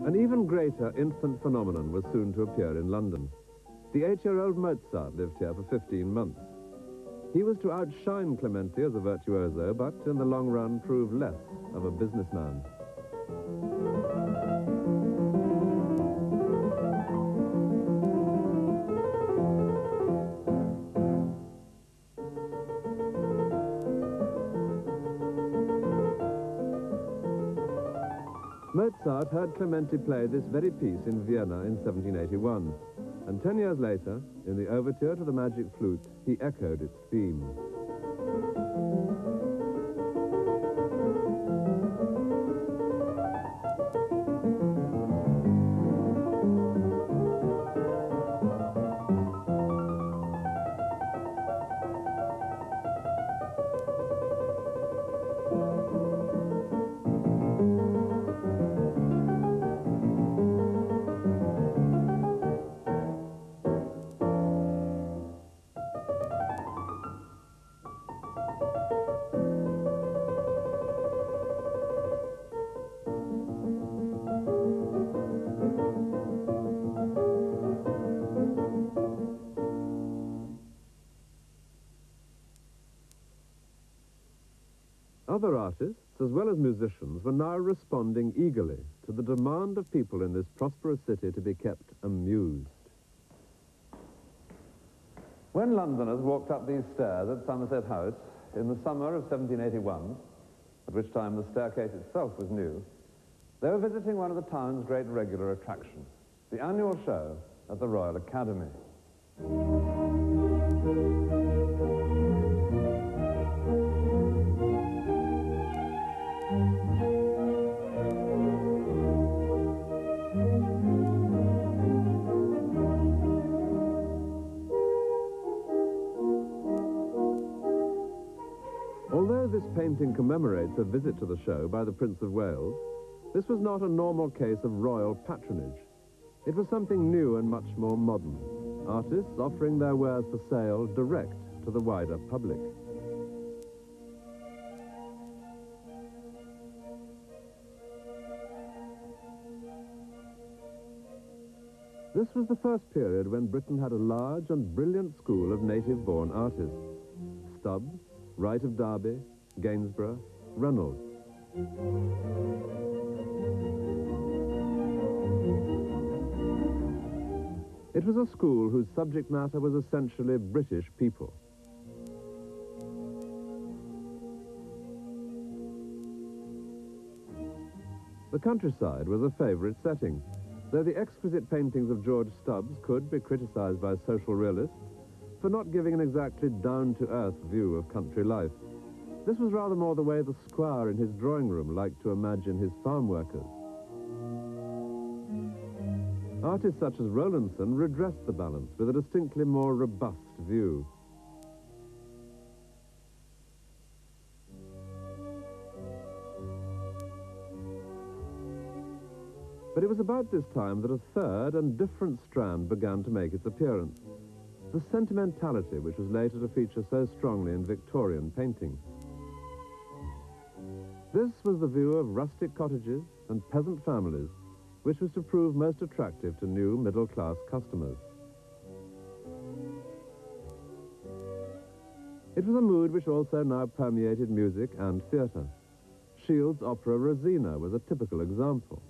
An even greater infant phenomenon was soon to appear in London. The 8-year-old Mozart lived here for 15 months. He was to outshine Clementi as a virtuoso, but in the long run prove less of a businessman. Mozart heard Clementi play this very piece in Vienna in 1781, and 10 years later, in the overture to the Magic Flute, he echoed its theme. Other artists, as well as musicians, were now responding eagerly to the demand of people in this prosperous city to be kept amused. When Londoners walked up these stairs at Somerset House in the summer of 1781, at which time the staircase itself was new, they were visiting one of the town's great regular attractions, the annual show at the Royal Academy. Although this painting commemorates a visit to the show by the Prince of Wales, this was not a normal case of royal patronage. It was something new and much more modern. Artists offering their wares for sale direct to the wider public. This was the first period when Britain had a large and brilliant school of native-born artists. Stubbs, Wright of Derby, Gainsborough, Reynolds. It was a school whose subject matter was essentially British people. The countryside was a favourite setting, though the exquisite paintings of George Stubbs could be criticised by social realists for not giving an exactly down-to-earth view of country life. This was rather more the way the squire in his drawing room liked to imagine his farm workers. Artists such as Rowlandson redressed the balance with a distinctly more robust view. But it was about this time that a third and different strand began to make its appearance. The sentimentality which was later to feature so strongly in Victorian painting. This was the view of rustic cottages and peasant families which was to prove most attractive to new middle-class customers. It was a mood which also now permeated music and theatre. Shield's opera Rosina was a typical example.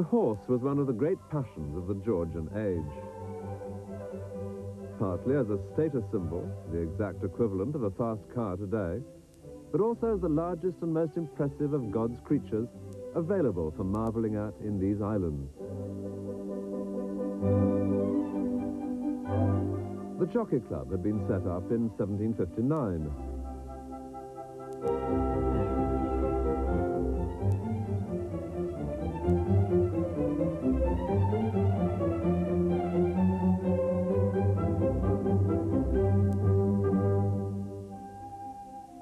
The horse was one of the great passions of the Georgian age. Partly as a status symbol, the exact equivalent of a fast car today, but also as the largest and most impressive of God's creatures available for marveling at in these islands. The Jockey Club had been set up in 1759.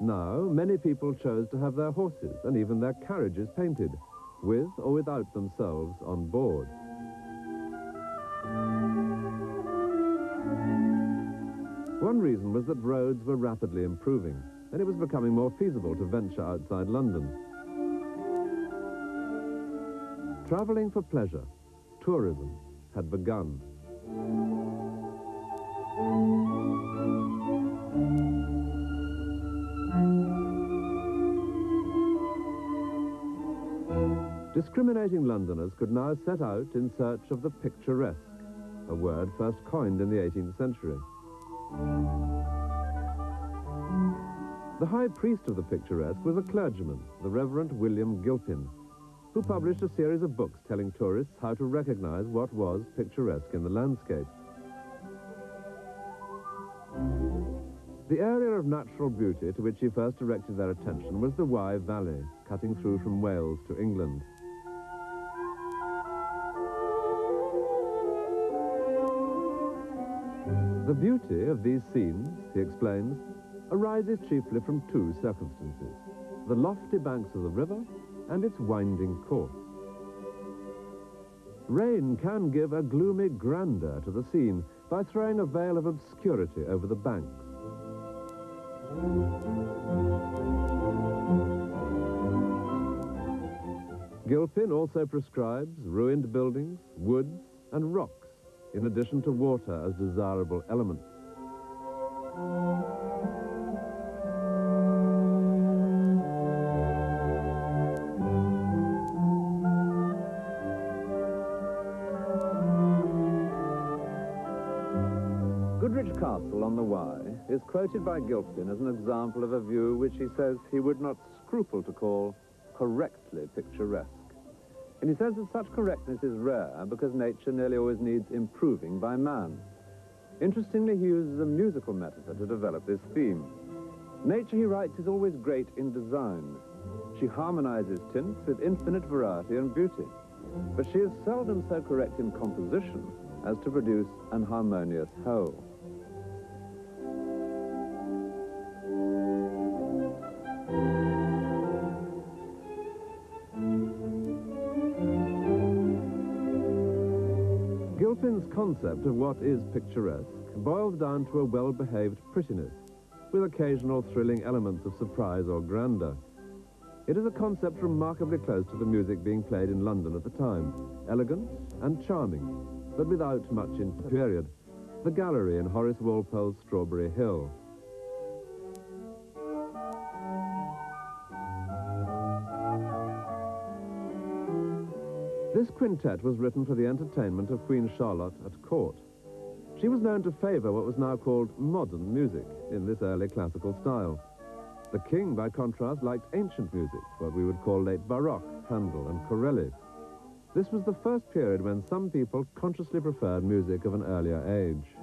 Now, many people chose to have their horses and even their carriages painted, with or without themselves on board. One reason was that roads were rapidly improving, and it was becoming more feasible to venture outside London. Travelling for pleasure, tourism, had begun. Discriminating Londoners could now set out in search of the picturesque, a word first coined in the 18th century. The high priest of the picturesque was a clergyman, the Reverend William Gilpin, who published a series of books telling tourists how to recognize what was picturesque in the landscape. The area of natural beauty to which he first directed their attention was the Wye Valley, cutting through from Wales to England. The beauty of these scenes, he explains, arises chiefly from two circumstances: the lofty banks of the river and its winding course. Rain can give a gloomy grandeur to the scene by throwing a veil of obscurity over the banks. Gilpin also prescribes ruined buildings, woods, and rocks, in addition to water as desirable elements. Goodrich Castle on the Wye is quoted by Gilpin as an example of a view which he says he would not scruple to call correctly picturesque. And he says that such correctness is rare because nature nearly always needs improving by man. Interestingly, he uses a musical metaphor to develop this theme. Nature, he writes, is always great in design. She harmonizes tints with infinite variety and beauty, but she is seldom so correct in composition as to produce an harmonious whole. Gilpin's concept of what is picturesque boils down to a well-behaved prettiness, with occasional thrilling elements of surprise or grandeur. It is a concept remarkably close to the music being played in London at the time, elegant and charming, but without much in period. The gallery in Horace Walpole's Strawberry Hill. This quintet was written for the entertainment of Queen Charlotte at court. She was known to favour what was now called modern music in this early classical style. The king, by contrast, liked ancient music, what we would call late Baroque, Handel and Corelli. This was the first period when some people consciously preferred music of an earlier age.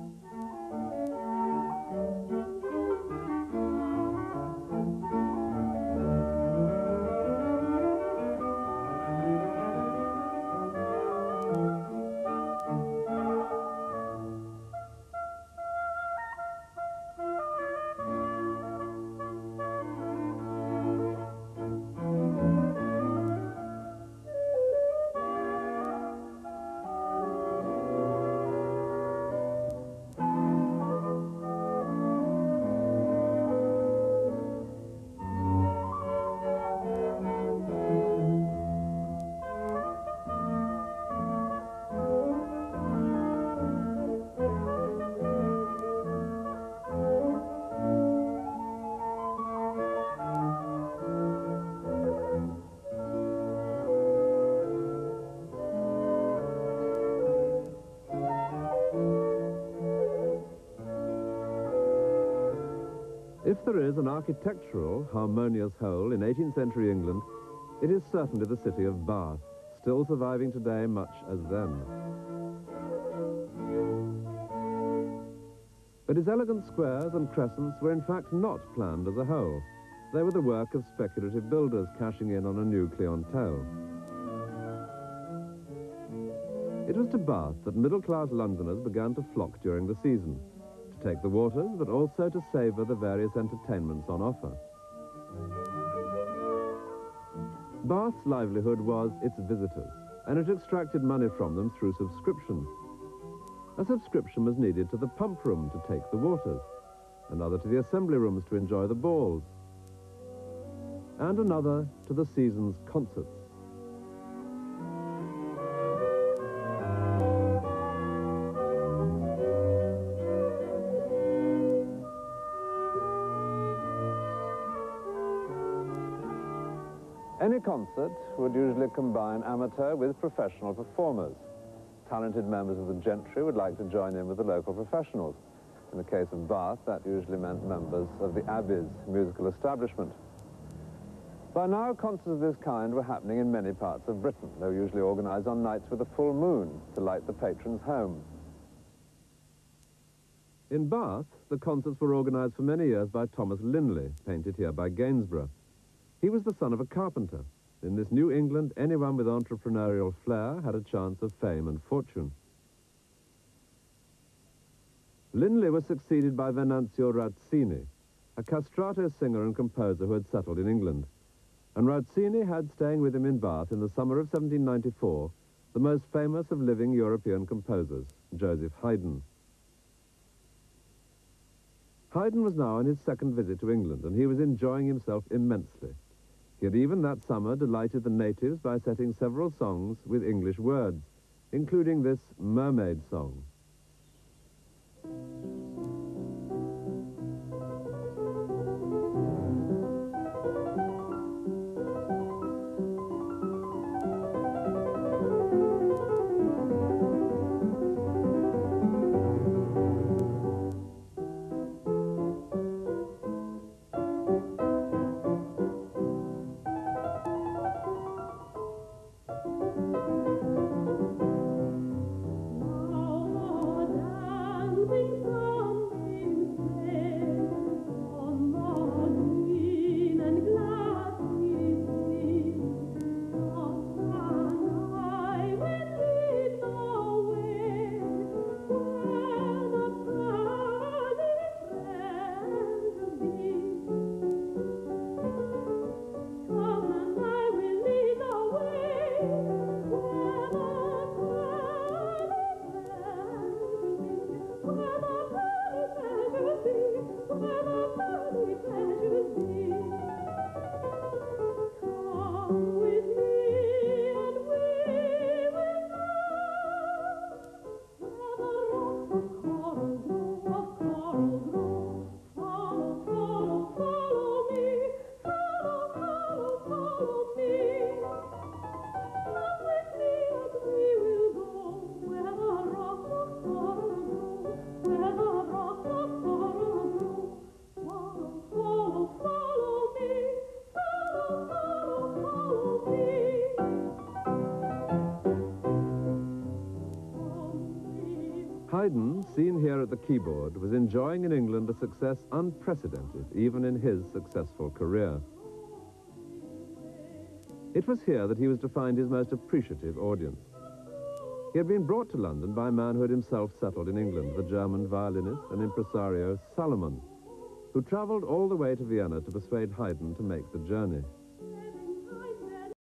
If there is an architectural, harmonious whole in 18th century England, it is certainly the city of Bath, still surviving today much as then. But its elegant squares and crescents were in fact not planned as a whole. They were the work of speculative builders cashing in on a new clientele. It was to Bath that middle-class Londoners began to flock during the season, to take the waters, but also to savour the various entertainments on offer. Bath's livelihood was its visitors, and it extracted money from them through subscription. A subscription was needed to the pump room to take the waters, another to the assembly rooms to enjoy the balls, and another to the season's concerts. Any concert would usually combine amateur with professional performers. Talented members of the gentry would like to join in with the local professionals. In the case of Bath, that usually meant members of the Abbey's musical establishment. By now, concerts of this kind were happening in many parts of Britain. They were usually organised on nights with a full moon to light the patron's home. In Bath, the concerts were organised for many years by Thomas Linley, painted here by Gainsborough. He was the son of a carpenter. In this New England, anyone with entrepreneurial flair had a chance of fame and fortune. Linley was succeeded by Venanzio Rauzzini, a castrato singer and composer who had settled in England. And Rauzzini had staying with him in Bath in the summer of 1794 the most famous of living European composers, Joseph Haydn. Haydn was now on his second visit to England, and he was enjoying himself immensely. He had even that summer delighted the natives by setting several songs with English words, including this mermaid song. Haydn, seen here at the keyboard, was enjoying in England a success unprecedented, even in his successful career. It was here that he was to find his most appreciative audience. He had been brought to London by a man who had himself settled in England, the German violinist and impresario Salomon, who travelled all the way to Vienna to persuade Haydn to make the journey.